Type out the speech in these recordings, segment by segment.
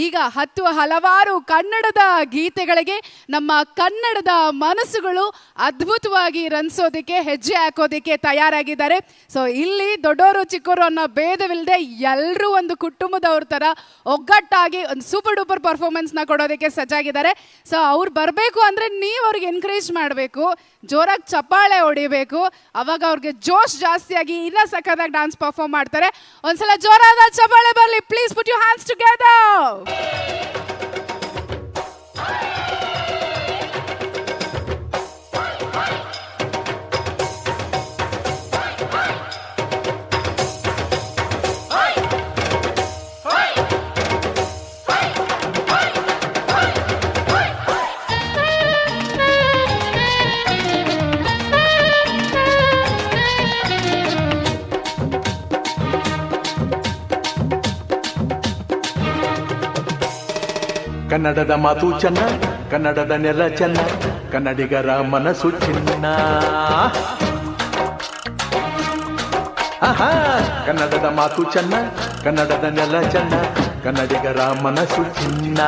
ಈಗ ಹಲವಾರು ಕನ್ನಡದ ಗೀತೆಗಳಿಗೆ ನಮ್ಮ ಕನ್ನಡದ ಮನಸ್ಸುಗಳು ಅದ್ಭುತವಾಗಿ ರಂಸೋದಕ್ಕೆ ಹೆಜ್ಜೆ ಹಾಕೋದಕ್ಕೆ ತಯಾರಾಗಿದ್ದಾರೆ. ಸೊ ಇಲ್ಲಿ ದೊಡ್ಡವರು ಚಿಕ್ಕವರು ಅನ್ನೋ ಭೇದವಿಲ್ಲದೆ ಎಲ್ಲರೂ ಒಂದು ಕುಟುಂಬದವ್ರ ಥರ ಒಗ್ಗಟ್ಟಾಗಿ ಒಂದು ಸೂಪರ್ ಡೂಪರ್ ಪರ್ಫಾರ್ಮೆನ್ಸ್ನ ಕೊಡೋದಕ್ಕೆ ಸಜ್ಜಾಗಿದ್ದಾರೆ. ಸೊ ಅವ್ರು ಬರಬೇಕು ಅಂದರೆ ನೀವು ಅವ್ರಿಗೆ ಎನ್ಕರೇಜ್ ಮಾಡಬೇಕು, ಜೋರಾಗಿ ಚಪ್ಪಾಳೆ ಹೊಡಿಬೇಕು, ಅವಾಗ ಅವ್ರಿಗೆ ಜೋಶ್ ಜಾಸ್ತಿಯಾಗಿ ಇನ್ನೂ ಸಖತ್ತಾಗಿ ಡ್ಯಾನ್ಸ್ ಪರ್ಫಾರ್ಮ್ ಮಾಡ್ತಾರೆ. ಒಂದ್ಸಲ ಜೋರಾದ ಚಪ್ಪಾಳೆ ಬರಲಿ. Please put your hands together. ಕನ್ನಡದ ಮಾತು ಚೆನ್ನ, ಕನ್ನಡದ ನೆಲ ಚೆನ್ನ, ಕನ್ನಡಿಗರ ಮನಸ್ಸು ಚಿನ್ನ. ಆಹಾ, ಕನ್ನಡದ ಮಾತು ಚೆನ್ನ, ಕನ್ನಡದ ನೆಲ ಚೆನ್ನ, ಕನ್ನಡಿಗರ ಮನಸ್ಸು ಚಿನ್ನ.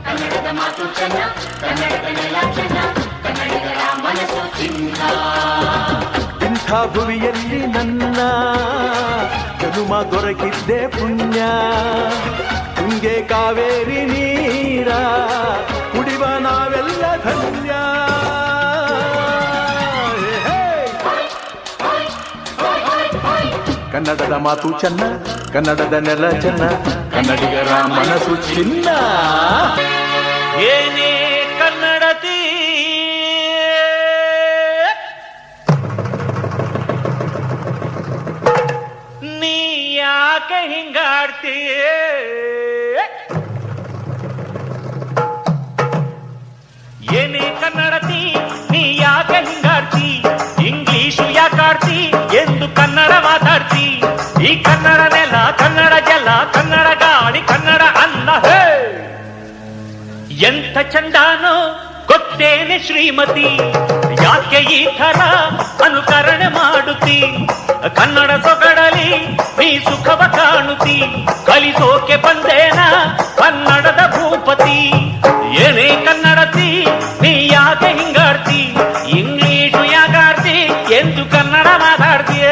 ಕನ್ನಡದ ಮಾತು ಚೆನ್ನ, ಕನ್ನಡದ ನೆಲ ಚೆನ್ನ, ಕನ್ನಡಿಗರ ಮನಸ್ಸು ಚಿನ್ನ. ಇಂಥ ಭುವಿಯಲ್ಲಿ ನನ್ನ ಜನುಮ ದೊರಕಿದ್ದೆ ಪುಣ್ಯ. ತುಂಗೆ ಕಾವೇರಿ ನೀರ ಕುಡಿವ ನಾವೆಲ್ಲ ಧನ್ಯ. ಕನ್ನಡದ ಮಾತು ಚೆನ್ನ, ಕನ್ನಡದ ನೆಲ ಚೆನ್ನ, ಕನ್ನಡಿಗರ ಮನಸ್ಸು ಚಿನ್ನ. ಏನೇ ಕನ್ನಡತಿ ನೀ ಯಾಕೆ ಹಿಂಗಾಡ್ತೀಯ? ಏನೇ ಕನ್ನಡತಿ ನೀ ಯಾಕೆ ಹಿಂಗಾಡ್ತಿ? ಇಂಗ್ಲೀಷು ಯಾಕಾಡ್ತಿ ಎಂದು ಕನ್ನಡ ಮಾತಾಡ್ತಿ. ಈ ಕನ್ನಡ ನೆಲ, ಕನ್ನಡ ಜಲ, ಕನ್ನಡ ಗಾಳಿ, ಕನ್ನಡ ಅನ್ನ. ಹೇ ಎಂಥ ಚಂದಾನೋ ಗೊತ್ತೇನೆ ಶ್ರೀಮತಿ, ಯಾಕೆ ಈ ಥರ ಅನುಕರಣೆ ಮಾಡುತ್ತಿ? ಕನ್ನಡ ಸೊಗಡಲಿ ನೀ ಸುಖವ ಕಾಣುತ್ತಿ. ಕಲಿಸೋಕೆ ಬಂದೇನ ಕನ್ನಡದ ಭೂಪತಿ. ಏನೇ ಕನ್ನಡತಿ ನೀ ಯಾಕೆ ಹಿಂಗಾಡ್ತಿ? ಇಂಗ್ಲೀಷು ಯಾಕಾಡ್ತಿ ಎಂದು ಕನ್ನಡ ಮಾತಾಡ್ತೀಯ?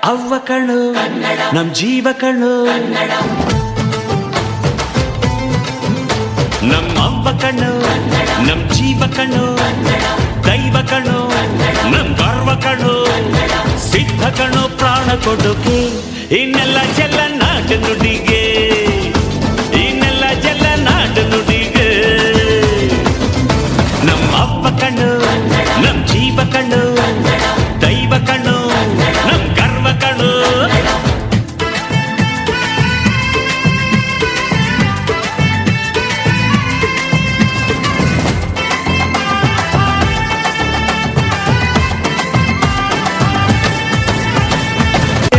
ಅವ್ವ ಕಣ್ಣು ನಮ್ ಜೀವ ಕಣ್ಣು, ನಮ್ಮ ಅವ್ವ ಕಣ್ಣು ನಮ್ ಜೀವ ಕಣ್ಣು, ದೈವ ಕಣ್ಣು ನಮ್ ಗರ್ವ ಕಣ್ಣು, ಸಿದ್ಧ ಕಣ್ಣು ಪ್ರಾಣ ಕೊಡುಗೆ. ಇನ್ನೆಲ್ಲ ಜಲ ನಾಡು ನುಡಿಗೆ, ಇನ್ನೆಲ್ಲ ಜಲ ನಾಡು ನುಡಿಗೆ. ನಮ್ಮ ಅವ್ವ ಕಣ್ಣು ನಮ್ ಜೀವ ಕಣ್ಣು, ದೈವ ಕಣ್ಣು ನಮ್ ಗರ್ವ ಕಣ್ಣು.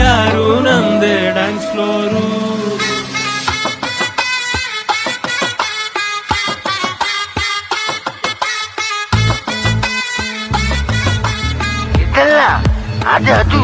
ಯಾರು ನಮ್ದೇ ಡ್ಯಾನ್ಸ್ ಫ್ಲೋರು. ಇದಲ್ಲ ಅದು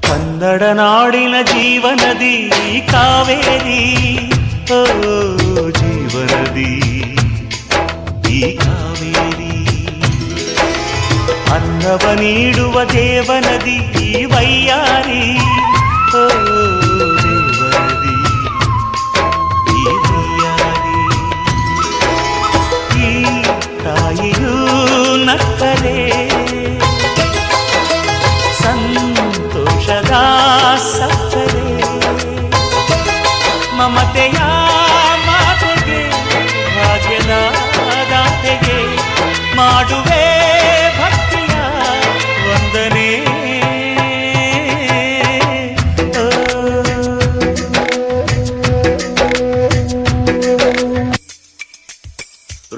ಕನ್ನಡ ನಾಡಿನ ಜೀವನದಿ ಕಾವೇರಿ, ಓ ಜೀವನದಿ ಈ ಕಾವೇರಿ, ಅನ್ನವ ನೀಡುವ ದೇವನದಿ ಈ ವೈಯಾರಿ, ಓ ದೇವನದಿ ಈ ವೈಯಾರಿ. ಈ ತಾಯಿಯೂ ನಕ್ಕರೆ ಸಂತೋಷದ ಸಕ್ಕರೆ, ಮಮತೆಯ ಮಾತೆಗೆ ಭಾಗ್ಯದ ದಾತೆಗೆ ಮಾಡುವೆ ಭಕ್ತಿಯ ವಂದನೆ.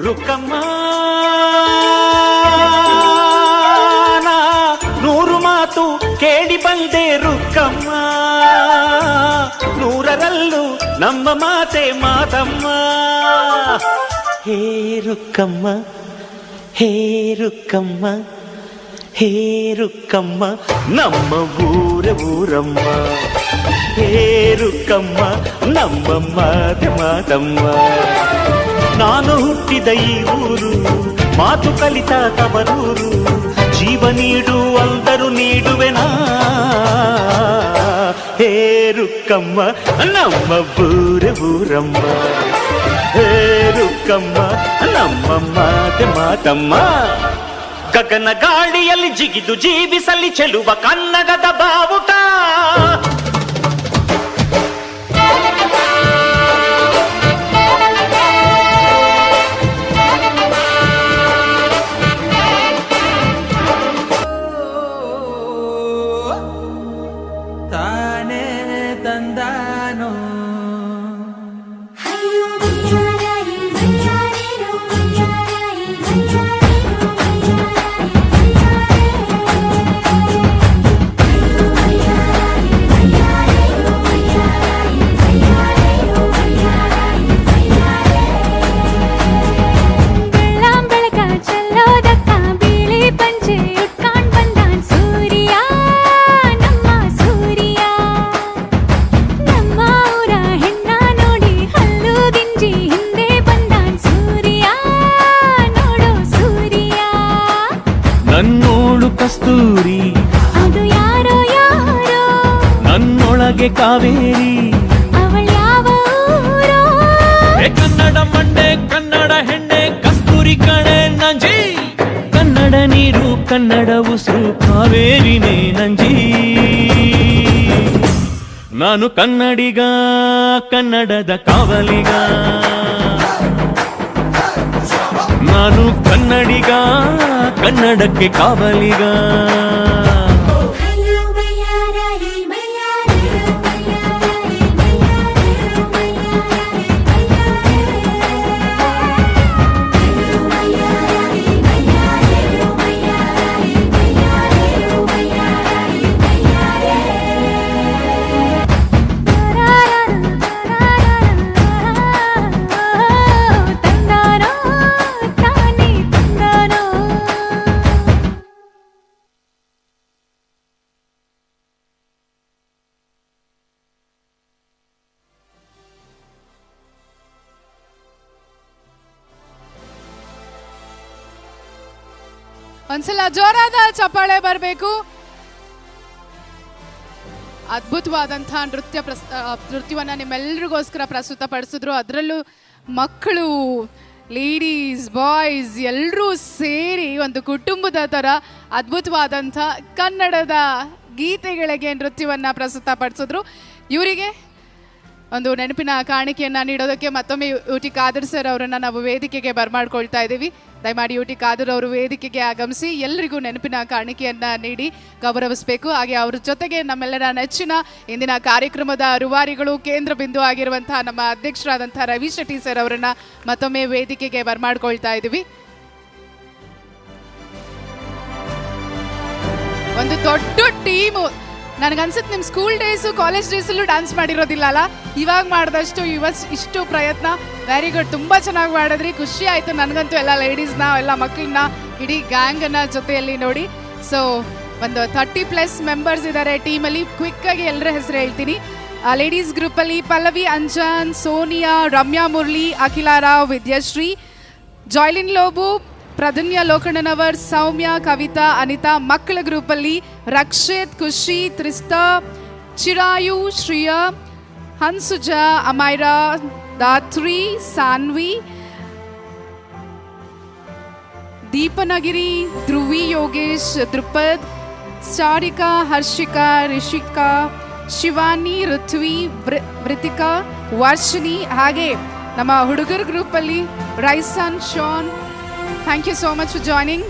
ರುಕ್ಕಮ್ಮ ಕೇಳಿ ಬಂದೆ ರುಕ್ಕಮ್ಮ, ನೂರರಲ್ಲೂ ನಮ್ಮ ಮಾತೆ ಮಾತಮ್ಮ. ಹೇ ರುಕ್ಕಮ್ಮ, ಹೇ ರುಕ್ಕಮ್ಮ, ಹೇ ರುಕ್ಕಮ್ಮ, ನಮ್ಮ ಊರಮ್ಮ. ಹೇ ರುಕ್ಕಮ್ಮ, ನಮ್ಮ ಮಾತೆ ಮಾತಮ್ಮ. ನಾನು ಹುಟ್ಟಿದ ಈ ಊರು, ಮಾತು ಕಲಿತ ತವರೂರು, ಜೀವ ನೀಡು ಅಂದರು ನೀಡುವೆನಾ. ಹೇ ರುಕ್ಕಮ್ಮ, ನಮ್ಮ ಊರಮ್ಮ. ಹೇ ರುಕ್ಕಮ್ಮ, ನಮ್ಮ ಮಾತೆ ಮಾತಮ್ಮ. ಗಗನ ಗಾಳಿಯಲ್ಲಿ ಜಿಗಿದು ಜೀವಿಸಲಿ ಚೆಲುವ ಕನ್ನಡದ ಬಾವುಟ. ಕಸ್ತೂರಿ ಅದು ಯಾರೋ ಯಾರೋ, ನನ್ನೊಳಗೆ ಕಾವೇರಿ ಅವಳ್ಯಾವ ಊರೋ. ಕನ್ನಡ ಮಂಡೆ ಕನ್ನಡ ಹೆಣ್ಣೆ ಕಸ್ತೂರಿ ಕಣೆ ನಂಜಿ, ಕನ್ನಡ ನೀರು ಕನ್ನಡ ಉಸಿರು ಕಾವೇರಿನೇ ನಂಜಿ. ನಾನು ಕನ್ನಡಿಗ ಕನ್ನಡದ ಕಾವಲಿಗ, ನಾನು ಕನ್ನಡಿಗ ಕನ್ನಡಕ್ಕೆ ಕಾವಲಿಗ. ಒಂದ್ಸಲ ಜೋರಾದ ಚಪ್ಪಾಳೆ ಬರಬೇಕು. ಅದ್ಭುತವಾದಂಥ ನೃತ್ಯವನ್ನು ನಿಮ್ಮೆಲ್ಲರಿಗೋಸ್ಕರ ಪ್ರಸ್ತುತಪಡಿಸಿದ್ರು. ಅದರಲ್ಲೂ ಮಕ್ಕಳು, ಲೇಡೀಸ್, ಬಾಯ್ಸ್ ಎಲ್ಲರೂ ಸೇರಿ ಒಂದು ಕುಟುಂಬದ ಥರ ಅದ್ಭುತವಾದಂಥ ಕನ್ನಡದ ಗೀತೆಗಳಿಗೆ ನೃತ್ಯವನ್ನು ಪ್ರಸ್ತುತಪಡಿಸಿದ್ರು. ಇವರಿಗೆ ಒಂದು ನೆನಪಿನ ಕಾಣಿಕೆಯನ್ನು ನೀಡೋದಕ್ಕೆ ಮತ್ತೊಮ್ಮೆ UT ಖಾದರ್ ಸರ್ ಅವರನ್ನು ನಾವು ವೇದಿಕೆಗೆ ಬರಮಾಡ್ಕೊಳ್ತಾ ಇದ್ದೀವಿ. ದಯಮಾಡಿ UT ಖಾದರ್ ಅವರು ವೇದಿಕೆಗೆ ಆಗಮಿಸಿ ಎಲ್ಲರಿಗೂ ನೆನಪಿನ ಕಾಣಿಕೆಯನ್ನು ನೀಡಿ ಗೌರವಿಸಬೇಕು. ಹಾಗೆ ಅವ್ರ ಜೊತೆಗೆ ನಮ್ಮೆಲ್ಲರ ನೆಚ್ಚಿನ ಇಂದಿನ ಕಾರ್ಯಕ್ರಮದ ರೂವಾರಿಗಳು, ಕೇಂದ್ರ ಬಿಂದು ಆಗಿರುವಂತಹ ನಮ್ಮ ಅಧ್ಯಕ್ಷರಾದಂಥ ರವಿ ಶೆಟ್ಟಿ ಸರ್ ಅವರನ್ನು ಮತ್ತೊಮ್ಮೆ ವೇದಿಕೆಗೆ ಬರಮಾಡ್ಕೊಳ್ತಾ ಇದ್ದೀವಿ. ಒಂದು ದೊಡ್ಡ ಟೀಮು. ನನಗನ್ಸುತ್ತೆ ನಿಮ್ಮ ಸ್ಕೂಲ್ ಡೇಸು, ಕಾಲೇಜ್ ಡೇಸಲ್ಲೂ ಡ್ಯಾನ್ಸ್ ಮಾಡಿರೋದಿಲ್ಲ ಅಲ್ಲ, ಇವಾಗ ಮಾಡಿದಷ್ಟು ಇಷ್ಟು ಪ್ರಯತ್ನ. ವೆರಿ ಗುಡ್, ತುಂಬ ಚೆನ್ನಾಗಿ ಮಾಡಿದ್ರಿ. ಖುಷಿ ಆಯಿತು ನನಗಂತೂ, ಎಲ್ಲ ಲೇಡೀಸ್ನ, ಎಲ್ಲ ಮಕ್ಕಳನ್ನ, ಇಡೀ ಗ್ಯಾಂಗನ್ನು ಜೊತೆಯಲ್ಲಿ ನೋಡಿ. ಸೊ ಒಂದು 30+ ಮೆಂಬರ್ಸ್ ಇದ್ದಾರೆ ಟೀಮಲ್ಲಿ. ಕ್ವಿಕ್ಕಾಗಿ ಎಲ್ಲರ ಹೆಸರು ಹೇಳ್ತೀನಿ. ಲೇಡೀಸ್ ಗ್ರೂಪಲ್ಲಿ ಪಲ್ಲವಿ, ಅಂಜನ್, ಸೋನಿಯಾ, ರಮ್ಯಾ ಮುರಳಿ, ಅಖಿಲಾ ರಾವ್, ವಿದ್ಯಾಶ್ರೀ, ಜಾಯ್ಲಿನ್ ಲೋಬು, ಪ್ರಧನ್ಯ ಲೋಕಣ್ಣನವರ್, ಸೌಮ್ಯ, ಕವಿತಾ, ಅನಿತಾ. ಮಕ್ಕಳ ಗ್ರೂಪಲ್ಲಿ ರಕ್ಷಿತ್, ಖುಷಿ, ತ್ರಿಸ್ತಾ, ಚಿರಾಯು, ಶ್ರಿಯಾ, ಹನ್ಸುಜಾ, ಅಮೈರಾ, ದಾತ್ರಿ, ಸಾನ್ವಿ, ದೀಪನಗಿರಿ, ಧ್ರುವಿ, ಯೋಗೇಶ್, ಧ್ರುಪದ್, ಸಾರಿಕಾ, ಹರ್ಷಿಕಾ, ರಿಷಿಕಾ, ಶಿವಾನಿ, ಋತ್ವಿ, ವೃತಿಕಾ, ವರ್ಷಿಣಿ. ಹಾಗೆ ನಮ್ಮ ಹುಡುಗರ ಗ್ರೂಪಲ್ಲಿ ರೈಸನ್, Shaan. Thank you so much for joining.